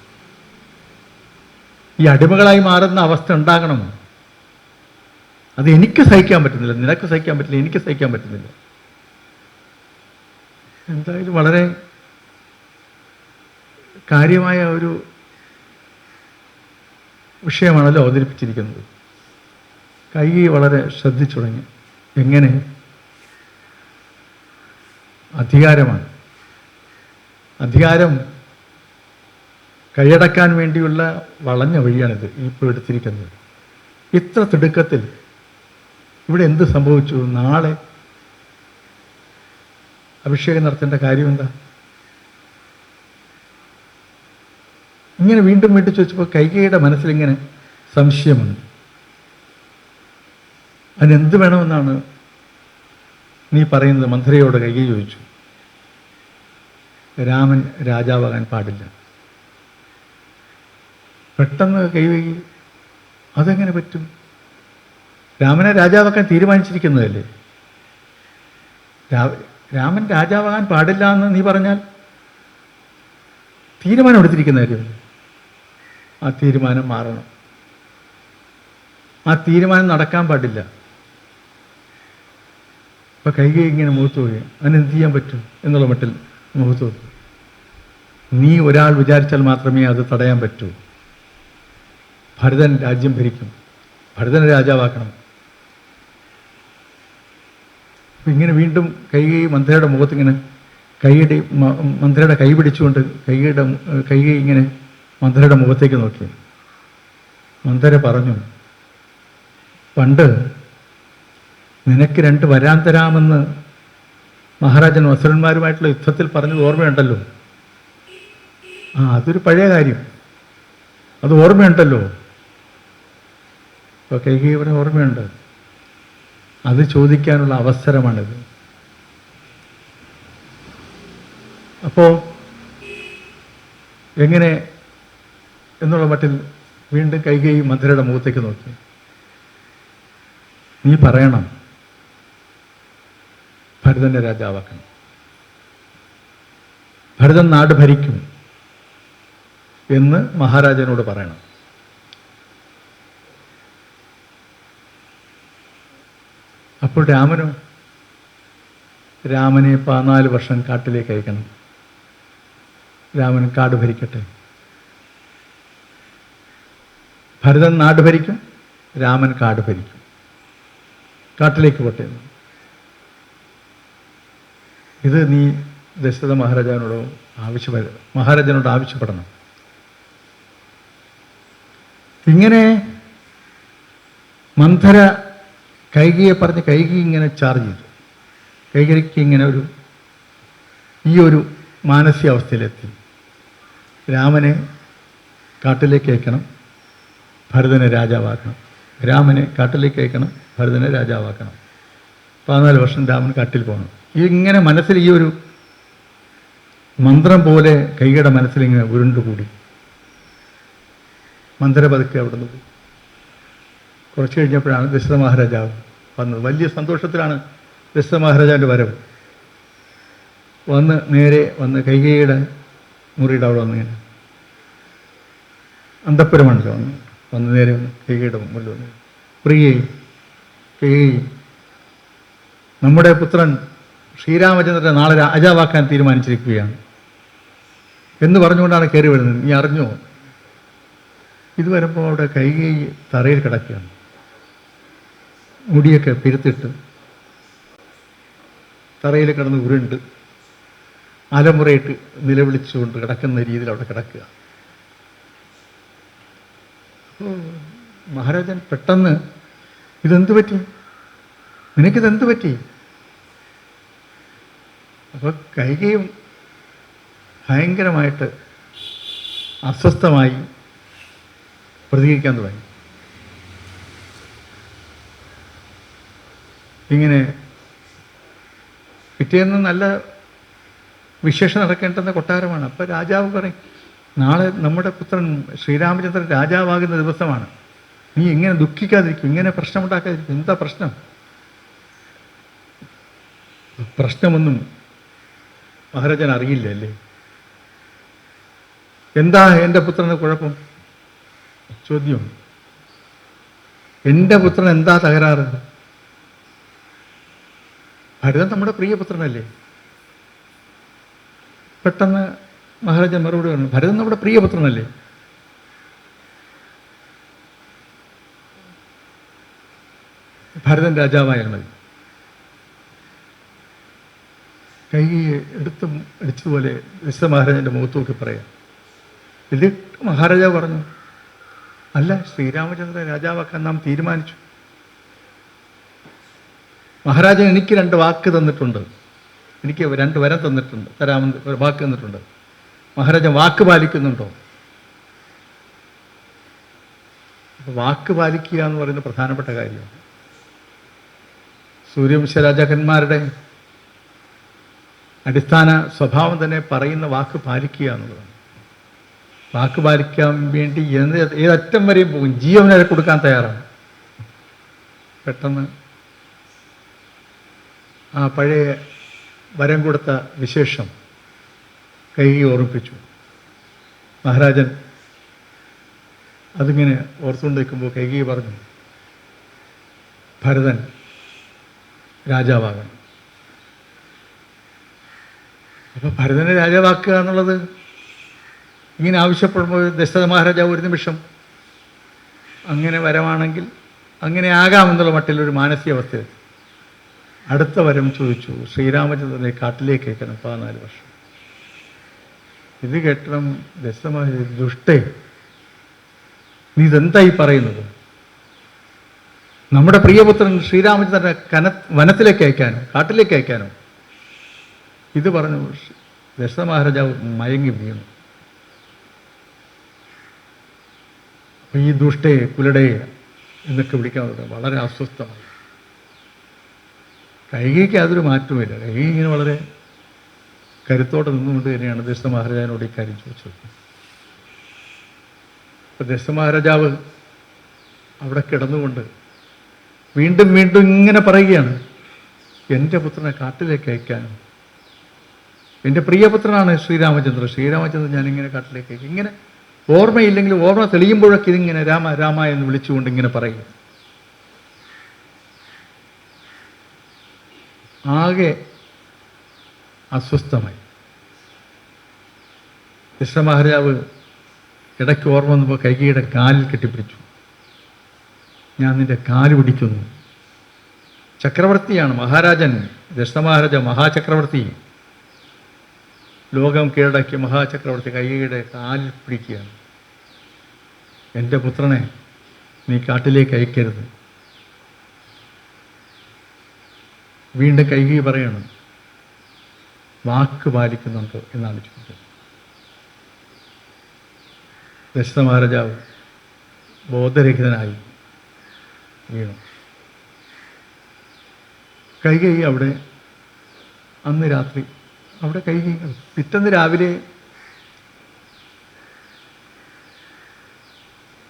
ഈ അടിമകളായി മാറുന്ന അവസ്ഥ ഉണ്ടാകണമോ? അത് എനിക്ക് സഹിക്കാൻ പറ്റുന്നില്ല, നിനക്ക് സഹിക്കാൻ പറ്റില്ല, എനിക്ക് സഹിക്കാൻ പറ്റുന്നില്ല. എന്തായാലും വളരെ കാര്യമായ ഒരു വിഷയമാണല്ലോ അവതരിപ്പിച്ചിരിക്കുന്നത്. കൈകൈ വളരെ ശ്രദ്ധിച്ചു തുടങ്ങി. എങ്ങനെ? അധികാരമാണ്. അധികാരം കൈയടക്കാൻ വേണ്ടിയുള്ള വളഞ്ഞ വഴിയാണിത് ഇപ്പോൾ എടുത്തിരിക്കുന്നത്. ഇത്ര തിടുക്കത്തിൽ ഇവിടെ എന്ത് സംഭവിച്ചു? നാളെ അഭിഷേകം നടത്തേണ്ട കാര്യം എന്താ? ഇങ്ങനെ വീണ്ടും വീണ്ടും ചോദിച്ചപ്പോൾ കൈകൈയുടെ മനസ്സിലിങ്ങനെ സംശയമുണ്ട്. അതിനെന്ത് വേണമെന്നാണ് നീ പറയുന്നത്? മന്ദരയോട് കൈകൈ ചോദിച്ചു. രാമൻ രാജാവാകാൻ പാടില്ല. പെട്ടെന്ന് കൈകൈ, അതെങ്ങനെ പറ്റും? രാമനെ രാജാവാക്കാൻ തീരുമാനിച്ചിരിക്കുന്നതല്ലേ. രാമൻ രാജാവാകാൻ പാടില്ല എന്ന് നീ പറഞ്ഞാൽ തീരുമാനം എടുത്തിരിക്കുന്ന കാര്യമല്ലേ. ആ തീരുമാനം മാറണം. ആ തീരുമാനം നടക്കാൻ പാടില്ല. അപ്പം കൈകേയി ഇങ്ങനെ മുഖത്ത് പോയി, അതിനെന്ത് ചെയ്യാൻ പറ്റും എന്നുള്ള മട്ടിൽ മുഖത്ത് നോക്കി. നീ ഒരാൾ വിചാരിച്ചാൽ മാത്രമേ അത് തടയാൻ പറ്റൂ. ഭരതൻ രാജ്യം ഭരിക്കും, ഭരതനെ രാജാവാക്കണം. ഇങ്ങനെ വീണ്ടും കൈകേയി മന്ത്രിയുടെ മുഖത്തിങ്ങനെ മന്ത്രിയുടെ കൈ പിടിച്ചുകൊണ്ട് കൈകേയി ഇങ്ങനെ മന്ത്രിയുടെ മുഖത്തേക്ക് നോക്കി. മന്ത്രി പറഞ്ഞു, പണ്ട് നിനക്ക് 2 വരാൻ തരാമെന്ന് മഹാരാജൻ അസുരന്മാരുമായിട്ടുള്ള യുദ്ധത്തിൽ പറഞ്ഞത് ഓർമ്മയുണ്ടല്ലോ. അതൊരു പഴയ കാര്യം, അത് ഓർമ്മയുണ്ടല്ലോ. ഇപ്പോൾ കൈകേയി ഇവിടെ ഓർമ്മയുണ്ട്. അത് ചോദിക്കാനുള്ള അവസരമാണിത്. അപ്പോൾ എങ്ങനെ എന്നുള്ള മട്ടിൽ വീണ്ടും കൈകേയി മന്ത്രിയുടെ മുഖത്തേക്ക് നോക്കി. നീ പറയണം, ഭരതനെ രാജാവാക്കണം, ഭരതൻ നാട് ഭരിക്കും എന്ന് മഹാരാജനോട് പറയണം. അപ്പോൾ രാമനെ 14 വർഷം കാട്ടിലേക്ക് അയക്കണം. രാമൻ കാട് ഭരിക്കട്ടെ. ഭരതൻ നാട് ഭരിക്കും, രാമൻ കാട് ഭരിക്കും. കാട്ടിലേക്ക് പോട്ടെ. ഇത് നീ ദശരഥ മഹാരാജനോട് ആവശ്യപ്പെടണം. ഇങ്ങനെ മന്ധര കൈകേയിയെ പറഞ്ഞ് കൈകേയി ഇങ്ങനെ ചാർജ് ചെയ്തു. കൈകേയിക്ക് ഇങ്ങനെ ഈ ഒരു മാനസികാവസ്ഥയിലെത്തി. രാമനെ കാട്ടിലേക്ക് അയക്കണം, ഭരതനെ രാജാവാക്കണം. രാമനെ കാട്ടിലേക്ക് അയക്കണം, ഭരതനെ രാജാവാക്കണം. 14 വർഷം രാമൻ കാട്ടിൽ പോകണം. ഇങ്ങനെ മനസ്സിൽ ഈ ഒരു മന്ത്രം പോലെ കൈകയുടെ മനസ്സിലിങ്ങനെ ഉരുണ്ടുകൂടി. മന്ത്രം പതുക്കെ അവിടെ നിന്ന് പോയി. കുറച്ച് കഴിഞ്ഞപ്പോഴാണ് ദശരഥ മഹാരാജാവ് വന്നത്. വലിയ സന്തോഷത്തിലാണ് ദശരഥ മഹാരാജാവിൻ്റെ വരവ്. നേരെ വന്ന് കൈകേയിയുടെ മുറിയുടെ അവിടെ വന്നിങ്ങനെ അന്തഃപുരമാണല്ലോ വന്ന് നേരെ വന്ന് കൈകേയിയുടെ മുറിൽ വന്നു. പ്രിയേ, കൈകേയി, നമ്മുടെ പുത്രൻ ശ്രീരാമചന്ദ്രനെ നാളെ രാജാവാക്കാൻ തീരുമാനിച്ചിരിക്കുകയാണ് എന്ന് പറഞ്ഞുകൊണ്ടാണ് കയറി വരുന്നത്. നീ അറിഞ്ഞോ? ഇത് വരുമ്പോൾ അവിടെ കൈകേയി തറയിൽ കിടക്കുകയാണ്. മുടിയൊക്കെ പിരുത്തിട്ട് തറയിൽ കിടന്ന് ഉരുണ്ട് അലമുറയിട്ട് നിലവിളിച്ചുകൊണ്ട് കിടക്കുന്ന രീതിയിൽ അവിടെ കിടക്കുക. മഹാരാജൻ പെട്ടെന്ന്, ഇതെന്ത് പറ്റി, നിനക്കിതെന്ത് പറ്റി? അപ്പോൾ കൈകേയും ഭയങ്കരമായിട്ട് അസ്വസ്ഥമായി പ്രതികരിക്കാൻ തുടങ്ങി. ഇങ്ങനെ പിറ്റേന്ന് നല്ല വിശേഷം നടക്കേണ്ടുന്ന കൊട്ടാരമാണ്. അപ്പോൾ രാജാവ് പറയും, നാളെ നമ്മുടെ പുത്രൻ ശ്രീരാമചന്ദ്രൻ രാജാവാകുന്ന ദിവസമാണ്, നീ ഇങ്ങനെ ദുഃഖിക്കാതിരിക്കും, ഇങ്ങനെ പ്രശ്നമുണ്ടാക്കാതിരിക്കും. എന്താ പ്രശ്നം? പ്രശ്നമൊന്നും മഹാരാജൻ അറിയില്ല അല്ലേ? എന്താ എൻ്റെ പുത്രന് കുഴപ്പം? ചോദ്യം. എൻ്റെ പുത്രൻ എന്താ തകരാറ്? ഭരതൻ നമ്മുടെ പ്രിയപുത്രനല്ലേ? പെട്ടെന്ന് മഹാരാജൻ മറുപടി പറഞ്ഞു, ഭരതൻ നമ്മുടെ പ്രിയപുത്രനല്ലേ? ഭരതൻ രാജാവായാൽ മതി. കൈകേയി അടിച്ചതുപോലെ ദശരഥ മഹാരാജൻ്റെ മുഖത്ത് നോക്കി പറയാം. ഇത് മഹാരാജാവ് പറഞ്ഞു, അല്ല, ശ്രീരാമചന്ദ്രൻ രാജാവാക്കാൻ നാം തീരുമാനിച്ചു. മഹാരാജൻ എനിക്ക് 2 വാക്ക് തന്നിട്ടുണ്ട്, എനിക്ക് 2 വരം തന്നിട്ടുണ്ട്, തരാമെന്ന് ഒരു വാക്ക് തന്നിട്ടുണ്ട്. മഹാരാജൻ വാക്ക് പാലിക്കുന്നുണ്ടോ? വാക്ക് പാലിക്കുക എന്ന് പറയുന്ന പ്രധാനപ്പെട്ട കാര്യമാണ്. സൂര്യവംശ രാജാക്കന്മാരുടെ അടിസ്ഥാന സ്വഭാവം തന്നെ പറയുന്ന വാക്ക് പാലിക്കുക എന്നുള്ളതാണ്. വാക്ക് പാലിക്കാൻ വേണ്ടി ഏതറ്റം വരെയും പോകും, ജീവൻ വരെ കൊടുക്കാൻ തയ്യാറാണ്. പെട്ടെന്ന് ആ പഴയ വരം കൊടുത്ത വിശേഷം കൈകേയി ഓർമ്മിപ്പിച്ചു. മഹാരാജൻ അതിങ്ങനെ ഓർത്തുകൊണ്ട് നിൽക്കുമ്പോൾ കൈകേയി പറഞ്ഞു, ഭരതൻ രാജാവാകണം. അപ്പോൾ ഭരതനെ രാജാവാക്കുക എന്നുള്ളത് ഇങ്ങനെ ആവശ്യപ്പെടുമ്പോൾ ദശരഥ മഹാരാജാവ് ഒരു നിമിഷം അങ്ങനെ വരമാണെങ്കിൽ അങ്ങനെ ആകാമെന്നുള്ള മട്ടിലൊരു മാനസികാവസ്ഥ. അടുത്ത വരം ചോദിച്ചു, ശ്രീരാമചന്ദ്രനെ കാട്ടിലേക്ക് അയക്കണം 14 വർഷം. ഇത് കേട്ടണം ദശരഥ മഹാരാജാവ്, ദുഷ്ടേ, നീ ഇതെന്തായി പറയുന്നത്? നമ്മുടെ പ്രിയപുത്രൻ ശ്രീരാമചന്ദ്രനെ വനത്തിലേക്ക് അയക്കാനോ കാട്ടിലേക്ക് അയക്കാനോ? ഇത് പറഞ്ഞു ദശരഥ മഹാരാജാവ് മയങ്ങി വീണു. അപ്പം ഈ ദുഷ്ടേ, കുലടേ എന്നൊക്കെ വിളിക്കാൻ വളരെ അസ്വസ്ഥമായി. കൈകേയ്ക്ക് യാതൊരു മാറ്റവുമില്ല. കൈകൈ ഇങ്ങനെ വളരെ കരുത്തോടെ നിന്നുകൊണ്ട് തന്നെയാണ് ദശരഥ മഹാരാജാവിനോട് ഈ കാര്യം ചോദിച്ചത്. അപ്പം ദശരഥ മഹാരാജാവ് അവിടെ കിടന്നുകൊണ്ട് വീണ്ടും വീണ്ടും ഇങ്ങനെ പറയുകയാണ്, എൻ്റെ പുത്രനെ കാട്ടിലേക്ക് അയക്കാനും, എൻ്റെ പ്രിയപുത്രനാണ് ശ്രീരാമചന്ദ്രൻ ഞാനിങ്ങനെ കാട്ടിലേക്ക് അയക്കും. ഇങ്ങനെ ഓർമ്മയില്ലെങ്കിലും ഓർമ്മ തെളിയുമ്പോഴൊക്കെ ഇതിങ്ങനെ രാമ രാമ എന്ന് വിളിച്ചുകൊണ്ട് ഇങ്ങനെ പറയും. ആകെ അസ്വസ്ഥമായി. ദശരഥ മഹാരാജാവ് ഇടയ്ക്ക് ഓർമ്മ വന്നപ്പോൾ കൈകേയിയുടെ കാലിൽ കെട്ടിപ്പിടിച്ചു. ഞാൻ നിൻ്റെ കാല് പിടിക്കുന്നു. ചക്രവർത്തിയാണ് മഹാരാജൻ. ദശരഥ മഹാരാജ മഹാചക്രവർത്തി, ലോകം കീഴടക്കിയ മഹാചക്രവർത്തി കൈകേയിയുടെ കാലിൽ പിടിക്കുകയാണ്. എൻ്റെ പുത്രനെ നീ കാട്ടിലേക്ക് അയക്കരുത്. വീണ്ടും കൈകേയി പറയണം, വാക്ക് പാലിക്കുന്നുണ്ടോ എന്നാണ് ചോദിച്ചത്. ദശരഥ മഹാരാജാവ് ബോധരഹിതനായി വീണു. കൈകേയി അവിടെ അന്ന് രാത്രി അവിടെ കൈകേയി. പിറ്റേന്ന് രാവിലെ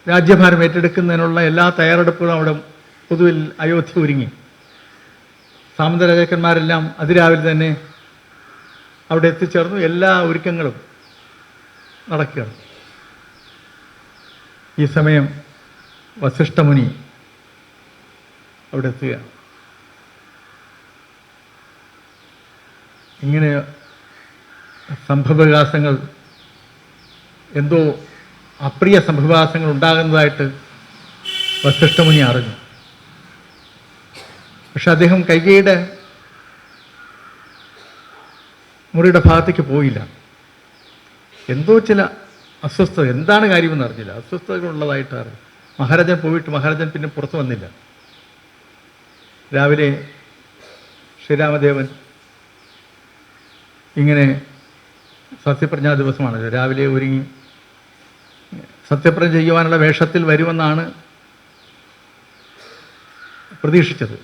രാജ്യഭാരം ഏറ്റെടുക്കുന്നതിനുള്ള എല്ലാ തയ്യാറെടുപ്പുകളും അവിടെ പൊതുവിൽ അയോധ്യ ഒരുങ്ങി. സാമന്ത രാജാക്കന്മാരെല്ലാം അതിരാവിലെ തന്നെ അവിടെ എത്തിച്ചേർന്നു. എല്ലാ ഒരുക്കങ്ങളും നടക്കുകയാണ്. ഈ സമയം വസിഷ്ഠമുനി അവിടെ എത്തുകയാണ്. ഇങ്ങനെ സംഭവവികാസങ്ങൾ, എന്തോ അപ്രിയ സംഭവവികാസങ്ങൾ ഉണ്ടാകുന്നതായിട്ട് വസിഷ്ഠമുനി അറിഞ്ഞു. പക്ഷെ അദ്ദേഹം കൈകേയിയുടെ മുറിയുടെ ഭാഗത്തേക്ക് പോയില്ല. എന്തോ ചില അസ്വസ്ഥത, എന്താണ് കാര്യമെന്ന് അറിഞ്ഞില്ല, അസ്വസ്ഥതകളുള്ളതായിട്ട് അറിഞ്ഞു. മഹാരാജൻ പോയിട്ട് മഹാരാജൻ പിന്നെ പുറത്തു വന്നില്ല. രാവിലെ ശ്രീരാമദേവൻ ഇങ്ങനെ സത്യപ്രതിജ്ഞാ ദിവസമാണല്ലോ, രാവിലെ ഒരുങ്ങി സത്യപ്രതിജ്ഞ ചെയ്യുവാനുള്ള വേഷത്തിൽ വരുമെന്നാണ് പ്രതീക്ഷിച്ചത്.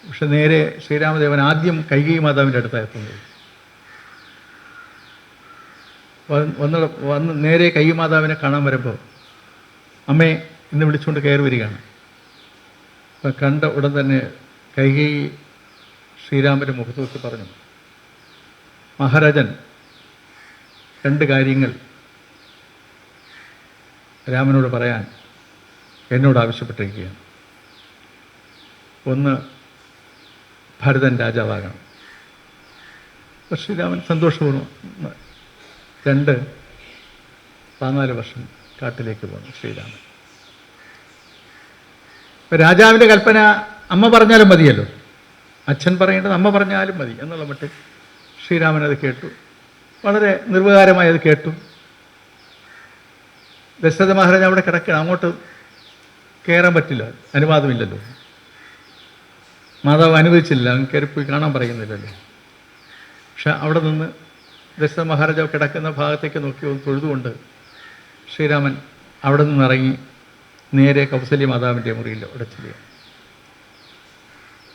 പക്ഷെ നേരെ ശ്രീരാമദേവൻ ആദ്യം കൈകേയി മാതാവിൻ്റെ അടുത്തായിരുന്നു. വന്ന് നേരെ കൈകേയി മാതാവിനെ കാണാൻ വരുമ്പോൾ അമ്മേ എന്ന് വിളിച്ചുകൊണ്ട് കയറി വരികയാണ്. അപ്പം കണ്ട ഉടൻ തന്നെ കൈകേയി ശ്രീരാമൻ്റെ മുഖത്ത് നോക്കി പറഞ്ഞു, മഹാരാജൻ 2 കാര്യങ്ങൾ രാമനോട് പറയാൻ എന്നോട് ആവശ്യപ്പെട്ടിരിക്കുകയാണ്. ഒന്ന്, ഭരതൻ രാജാവാകണം. ശ്രീരാമൻ സന്തോഷപൂർവ്വം. 2, 14 വർഷം കാട്ടിലേക്ക് പോകണം ശ്രീരാമൻ. ഇപ്പം രാജാവിൻ്റെ കൽപ്പന അമ്മ പറഞ്ഞാലും മതിയല്ലോ, അച്ഛൻ പറയേണ്ടത് അമ്മ പറഞ്ഞാലും മതി എന്നുള്ള മട്ടിൽ ശ്രീരാമൻ അത് കേട്ടു. വളരെ നിർവികാരമായി അത് കേട്ടു. ദശരഥ മഹാരാജ അവിടെ കിടക്കണം, അങ്ങോട്ട് കയറാൻ പറ്റില്ല, അനുവാദമില്ലല്ലോ, മാതാവ് അനുവദിച്ചില്ല, അങ്ങ് കയറിപ്പോയി കാണാൻ പറയുന്നില്ലല്ലോ. പക്ഷെ അവിടെ നിന്ന് ദശരഥ മഹാരാജാവ് കിടക്കുന്ന ഭാഗത്തേക്ക് നോക്കി ഒന്ന് തൊഴുതുകൊണ്ട് ശ്രീരാമൻ അവിടെ നിന്നിറങ്ങി നേരെ കൗസല്യ മാതാവിൻ്റെ മുറിയിൽ അവിടെ ചെല്ലുക.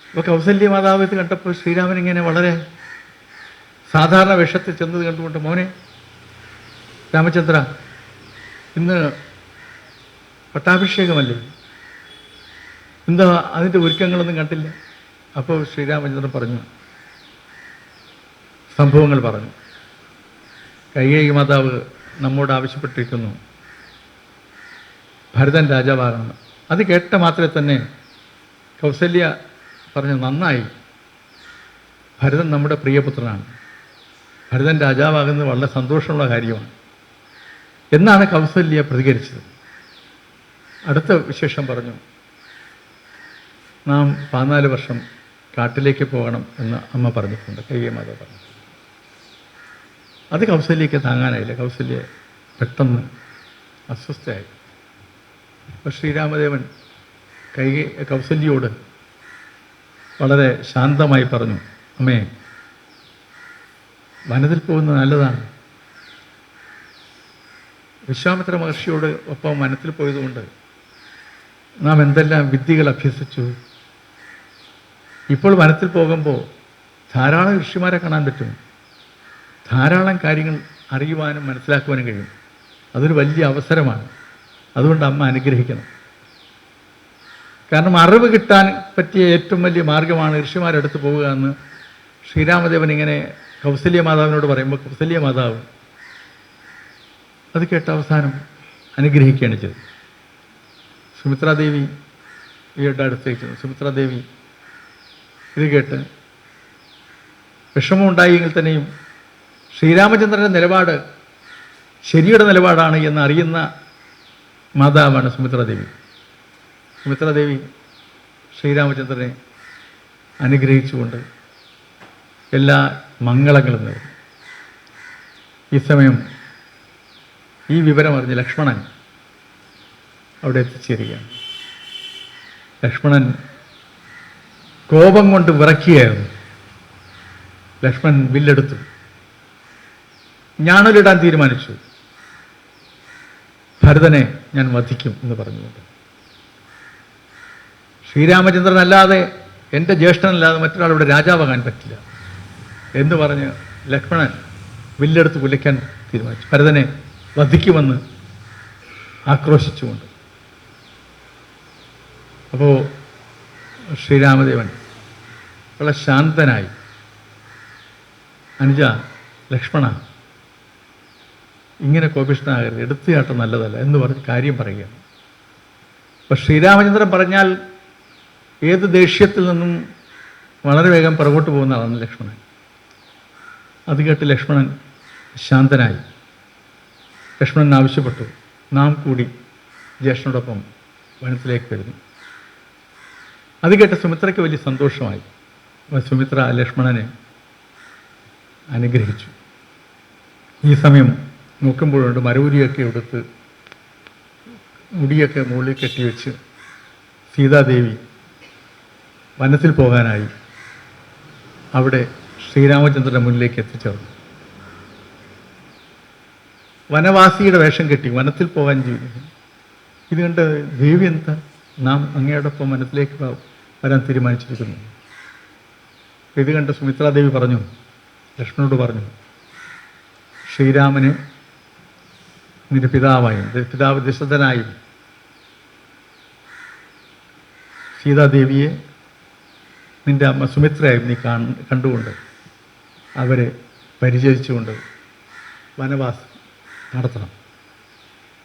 അപ്പോൾ കൗസല്യ മാതാവ് ഇത് കണ്ടപ്പോൾ ശ്രീരാമൻ ഇങ്ങനെ വളരെ സാധാരണ വേഷത്തിൽ ചെന്നത് കണ്ടുകൊണ്ട്, മോനെ രാമചന്ദ്ര, ഇന്ന് പട്ടാഭിഷേകമല്ലേ, എന്താ അതിൻ്റെ ഒരുക്കങ്ങളൊന്നും കണ്ടില്ല? അപ്പോൾ ശ്രീരാമചന്ദ്രൻ പറഞ്ഞു, സംഭവങ്ങൾ പറഞ്ഞു. കൈകേയി മാതാവ് നമ്മോട് ആവശ്യപ്പെട്ടിരിക്കുന്നു ഭരതൻ രാജാവാകണം. അത് കേട്ട മാത്രമേ തന്നെ കൗസല്യ പറഞ്ഞു, നന്നായി, ഭരതൻ നമ്മുടെ പ്രിയപുത്രനാണ്, ഭരതൻ രാജാവാകുന്നത് വളരെ സന്തോഷമുള്ള കാര്യമാണ് എന്നാണ് കൗസല്യ പ്രതികരിച്ചത്. അടുത്ത വിശേഷം പറഞ്ഞു, നാം 14 വർഷം കാട്ടിലേക്ക് പോകണം എന്ന് അമ്മ പറഞ്ഞിട്ടുണ്ട്, കൈകേയി മാതാവ് പറഞ്ഞു. അത് കൗസല്യയ്ക്ക് താങ്ങാനായില്ല. കൗസല്യ പെട്ടെന്ന് അസ്വസ്ഥയായി. അപ്പോൾ ശ്രീരാമദേവൻ കൗസല്യയോട് വളരെ ശാന്തമായി പറഞ്ഞു, അമ്മേ, വനത്തിൽ പോകുന്നത് നല്ലതാണ്. വിശ്വാമിത്ര മഹർഷിയോട് ഒപ്പം വനത്തിൽ പോയതുകൊണ്ട് നാം എന്തെല്ലാം വിദ്യകൾ അഭ്യസിച്ചു. ഇപ്പോൾ വനത്തിൽ പോകുമ്പോൾ ധാരാളം ഋഷിമാരെ കാണാൻ പറ്റും, ധാരാളം കാര്യങ്ങൾ അറിയുവാനും മനസ്സിലാക്കുവാനും കഴിയും. അതൊരു വലിയ അവസരമാണ്. അതുകൊണ്ട് അമ്മ അനുഗ്രഹിക്കണം. കാരണം അറിവ് കിട്ടാൻ പറ്റിയ ഏറ്റവും വലിയ മാർഗമാണ് ഋഷിമാരെടുത്ത് പോവുക എന്ന് ശ്രീരാമദേവൻ ഇങ്ങനെ കൗസല്യ മാതാവിനോട് പറയുമ്പോൾ കൗസല്യ മാതാവ് അത് കേട്ട അവസാനം അനുഗ്രഹിക്കുകയാണ് ചെയ്തത്. സുമിത്രാദേവി ഈയുടെ അടുത്തേക്ക് സുമിത്രാദേവി ഇത് കേട്ട് വിഷമമുണ്ടായെങ്കിൽ തന്നെയും ശ്രീരാമചന്ദ്രൻ്റെ നിലപാട് ശരിയുടെ നിലപാടാണ് എന്ന് അറിയുന്ന മാതാവാണ് സുമിത്രാദേവി. സുമിത്രാദേവി ശ്രീരാമചന്ദ്രനെ അനുഗ്രഹിച്ചുകൊണ്ട് എല്ലാ മംഗളങ്ങളും നേടും. ഈ സമയം ഈ വിവരം അറിഞ്ഞ് ലക്ഷ്മണൻ അവിടെ എത്തിച്ചേരുകയാണ്. ലക്ഷ്മണൻ കോപം കൊണ്ട് വിറയ്ക്കുകയായിരുന്നു. ലക്ഷ്മണൻ വില്ലെടുത്തു, ഞാണലിടാൻ തീരുമാനിച്ചു. ഭരതനെ ഞാൻ വധിക്കും എന്ന് പറഞ്ഞുകൊണ്ട്, ശ്രീരാമചന്ദ്രനല്ലാതെ എൻ്റെ ജ്യേഷ്ഠനല്ലാതെ മറ്റൊരാളിവിടെ രാജാവാകാൻ പറ്റില്ല എന്ന് പറഞ്ഞ് ലക്ഷ്മണൻ വില്ലെടുത്ത് കുലയ്ക്കാൻ തീരുമാനിച്ചു. ഭരതനെ വധിക്കുമെന്ന് ആക്രോശിച്ചുകൊണ്ട്. അപ്പോൾ ശ്രീരാമദേവൻ വളരെ ശാന്തനായി, അനുജ, ലക്ഷ്മണ, ഇങ്ങനെ കോപിഷ്ഠനാകരുത്, എടുത്തുചാട്ടം നല്ലതല്ല എന്ന് പറഞ്ഞ് കാര്യം പറയുകയാണ്. അപ്പോൾ ശ്രീരാമചന്ദ്രൻ പറഞ്ഞാൽ ഏത് ദേഷ്യത്തിൽ നിന്നും വളരെ വേഗം പുറകോട്ട് പോകുന്ന ആളാണ് ലക്ഷ്മണൻ. അത് കേട്ട് ലക്ഷ്മണൻ ശാന്തനായി. ലക്ഷ്മണൻ ആവശ്യപ്പെട്ടു, നാം കൂടി ജ്യേഷ്ഠനോടൊപ്പം വനത്തിലേക്ക് വരുന്നു. അത് കേട്ട് സുമിത്രയ്ക്ക് വലിയ സന്തോഷമായി. സുമിത്ര ലക്ഷ്മണനെ അനുഗ്രഹിച്ചു. ഈ സമയം നോക്കുമ്പോഴുണ്ട് മരൂരിയൊക്കെ എടുത്ത് മുടിയൊക്കെ മുകളിൽ കെട്ടിവെച്ച് സീതാദേവി വനത്തിൽ പോകാനായി അവിടെ ശ്രീരാമചന്ദ്രൻ്റെ മുന്നിലേക്ക് എത്തിച്ചേർന്നു. വനവാസിയുടെ വേഷം കെട്ടി വനത്തിൽ പോകാൻ ജീവിക്കുന്നു. ഇത് കണ്ട് ദേവി എന്താ, നാം അങ്ങയോടൊപ്പം വനത്തിലേക്ക് വരാൻ തീരുമാനിച്ചിരിക്കുന്നു. ഇത് കണ്ട് സുമിത്രാദേവി പറഞ്ഞു, ലക്ഷ്മണനോട് പറഞ്ഞു, ശ്രീരാമന് നിന്റെ പിതാവായും പിതാവ് ദശരഥനായും സീതാദേവിയെ നിന്റെ അമ്മ സുമിത്രയായും നീ കണ്ടുകൊണ്ട് അവരെ പരിചരിച്ചുകൊണ്ട് വനവാസം നടത്തണം.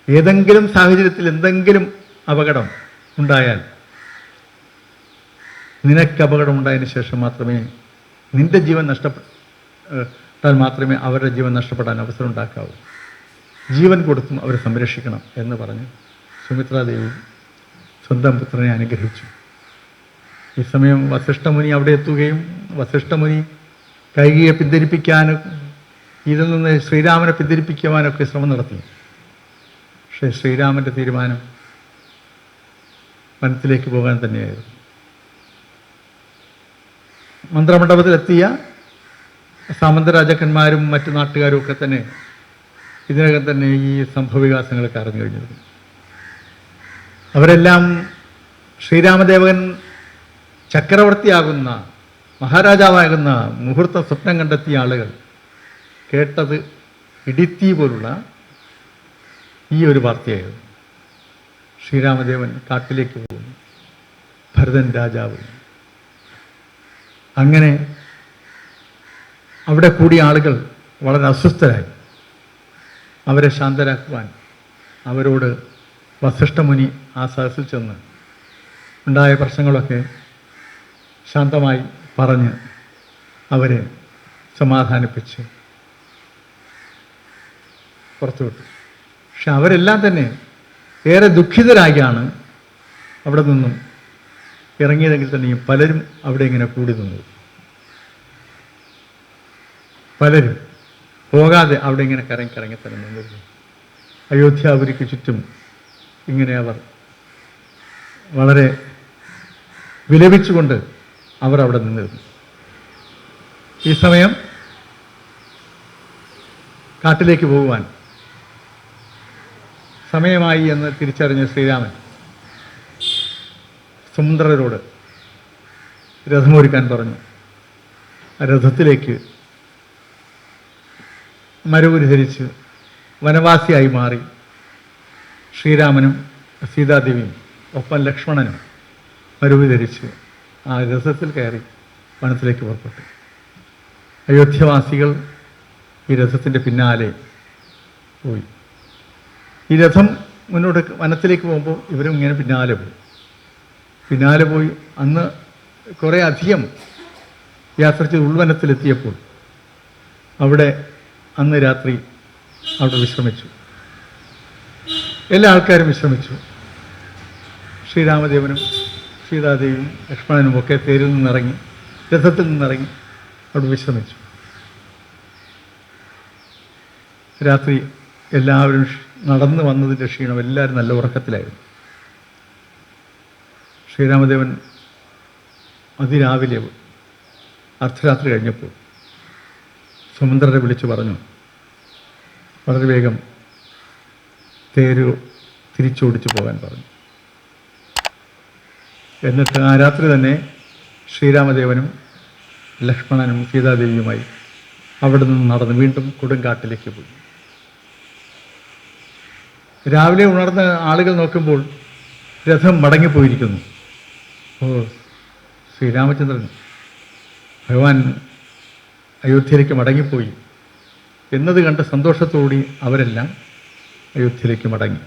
ഏതെങ്കിലും സാഹചര്യത്തിൽ എന്തെങ്കിലും അപകടം ഉണ്ടായാൽ നിനക്ക് അപകടം ഉണ്ടായതിനു ശേഷം മാത്രമേ നിന്റെ ജീവൻ നഷ്ടപ്പെട്ടാൽ മാത്രമേ അവരുടെ ജീവൻ നഷ്ടപ്പെടാൻ അവസരം ഉണ്ടാക്കാവൂ. ജീവൻ കൊടുത്തും അവരെ സംരക്ഷിക്കണം എന്ന് പറഞ്ഞ് സുമിത്രാദേവി സ്വന്തം പുത്രനെ അനുഗ്രഹിച്ചു. ഈ സമയം വസിഷ്ഠമുനി അവിടെ എത്തുകയും വസിഷ്ഠമുനി കൈകേയിയെ പിന്തിരിപ്പിക്കാനും ഇതിൽ നിന്ന് ശ്രീരാമനെ പിന്തിരിപ്പിക്കുവാനൊക്കെ ശ്രമം നടത്തി. പക്ഷേ ശ്രീരാമൻ്റെ തീരുമാനം വനത്തിലേക്ക് പോകാൻ തന്നെയായിരുന്നു. മന്ത്രമണ്ഡപത്തിലെത്തിയ സാമന്ത രാജാക്കന്മാരും മറ്റു നാട്ടുകാരും ഒക്കെ തന്നെ ഇതിനകം തന്നെ ഈ സംഭവവികാസങ്ങളൊക്കെ അറിഞ്ഞു കഴിഞ്ഞിരുന്നു. അവരെല്ലാം ശ്രീരാമദേവൻ ചക്രവർത്തിയാകുന്ന മഹാരാജാവാകുന്ന മുഹൂർത്ത സ്വപ്നം കണ്ടെത്തിയ ആളുകൾ കേട്ടത് ഇടിത്തീ പോലുള്ള ഈ ഒരു വാർത്തയായിരുന്നു. ശ്രീരാമദേവൻ കാട്ടിലേക്ക് പോകുന്നു, ഭരതൻ രാജാവ്. അങ്ങനെ അവിടെ കൂടിയ ആളുകൾ വളരെ അസ്വസ്ഥരായി. അവരെ ശാന്തരാക്കുവാൻ അവരോട് വസിഷ്ഠമുനി ആ സദസ്സിൽ ചെന്ന് ഉണ്ടായ പ്രശ്നങ്ങളൊക്കെ ശാന്തമായി പറഞ്ഞ് അവരെ സമാധാനിപ്പിച്ച് പുറത്തുവിട്ടു. പക്ഷെ അവരെല്ലാം തന്നെ ഏറെ ദുഃഖിതരായാണ് അവിടെ നിന്നും ഇറങ്ങിയതെങ്കിൽ തന്നെയും പലരും അവിടെ ഇങ്ങനെ കൂടി നിന്നു. പലരും പോകാതെ അവിടെ ഇങ്ങനെ കറങ്ങി തന്നെ നിന്നിരുന്നു. അയോധ്യാപുരിക്ക് ചുറ്റും ഇങ്ങനെ അവർ വളരെ വിലപിച്ചുകൊണ്ട് അവർ അവിടെ നിന്നിരുന്നു. ഈ സമയം കാട്ടിലേക്ക് പോകുവാൻ സമയമായി എന്ന് തിരിച്ചറിഞ്ഞ ശ്രീരാമൻ സുമന്ത്രരോട് രഥമൊരുക്കാൻ പറഞ്ഞു. ആ രഥത്തിലേക്ക് മരവുരി ധരിച്ച് വനവാസിയായി മാറി ശ്രീരാമനും സീതാദേവിയും ഒപ്പം ലക്ഷ്മണനും മരവുരി ധരിച്ച് ആ രഥത്തിൽ കയറി വനത്തിലേക്ക് പുറപ്പെട്ടു. അയോധ്യവാസികൾ ഈ രഥത്തിൻ്റെ പിന്നാലെ പോയി. ഈ രഥം മുന്നോട്ട് വനത്തിലേക്ക് പോകുമ്പോൾ ഇവരും ഇങ്ങനെ പിന്നാലെ പോയി അന്ന് കുറേ അധികം യാത്ര ചെയ്ത് ഉൾവനത്തിലെത്തിയപ്പോൾ അവിടെ അന്ന് രാത്രി അവിടെ വിശ്രമിച്ചു. എല്ലാ ആൾക്കാരും വിശ്രമിച്ചു. ശ്രീരാമദേവനും സീതാദേവിയും ലക്ഷ്മണനും ഒക്കെ തേരിൽ നിന്നിറങ്ങി, രഥത്തിൽ നിന്നിറങ്ങി അവിടെ വിശ്രമിച്ചു. രാത്രി എല്ലാവരും നടന്നു വന്നതിൻ്റെ ക്ഷീണം, എല്ലാവരും നല്ല ഉറക്കത്തിലായിരുന്നു. ശ്രീരാമദേവൻ അതിരാവിലെ അർദ്ധരാത്രി കഴിഞ്ഞപ്പോൾ സുമന്ത്രരെ വിളിച്ചു പറഞ്ഞു, വളരെ വേഗം തേര് തിരിച്ചോടിച്ചു പോകാൻ പറഞ്ഞു. എന്നിട്ട് ആ രാത്രി തന്നെ ശ്രീരാമദേവനും ലക്ഷ്മണനും സീതാദേവിയുമായി അവിടെ നിന്ന് നടന്ന് വീണ്ടും കൊടുങ്കാട്ടിലേക്ക് പോയി. രാവിലെ ഉണർന്ന ആളുകൾ നോക്കുമ്പോൾ രഥം മടങ്ങിപ്പോയിരിക്കുന്നു. ഓ, ശ്രീരാമചന്ദ്രൻ ഭഗവാൻ അയോധ്യയിലേക്ക് മടങ്ങിപ്പോയി എന്നത് കണ്ട് സന്തോഷത്തോടെ അവരെല്ലാം അയോധ്യയിലേക്ക് മടങ്ങി.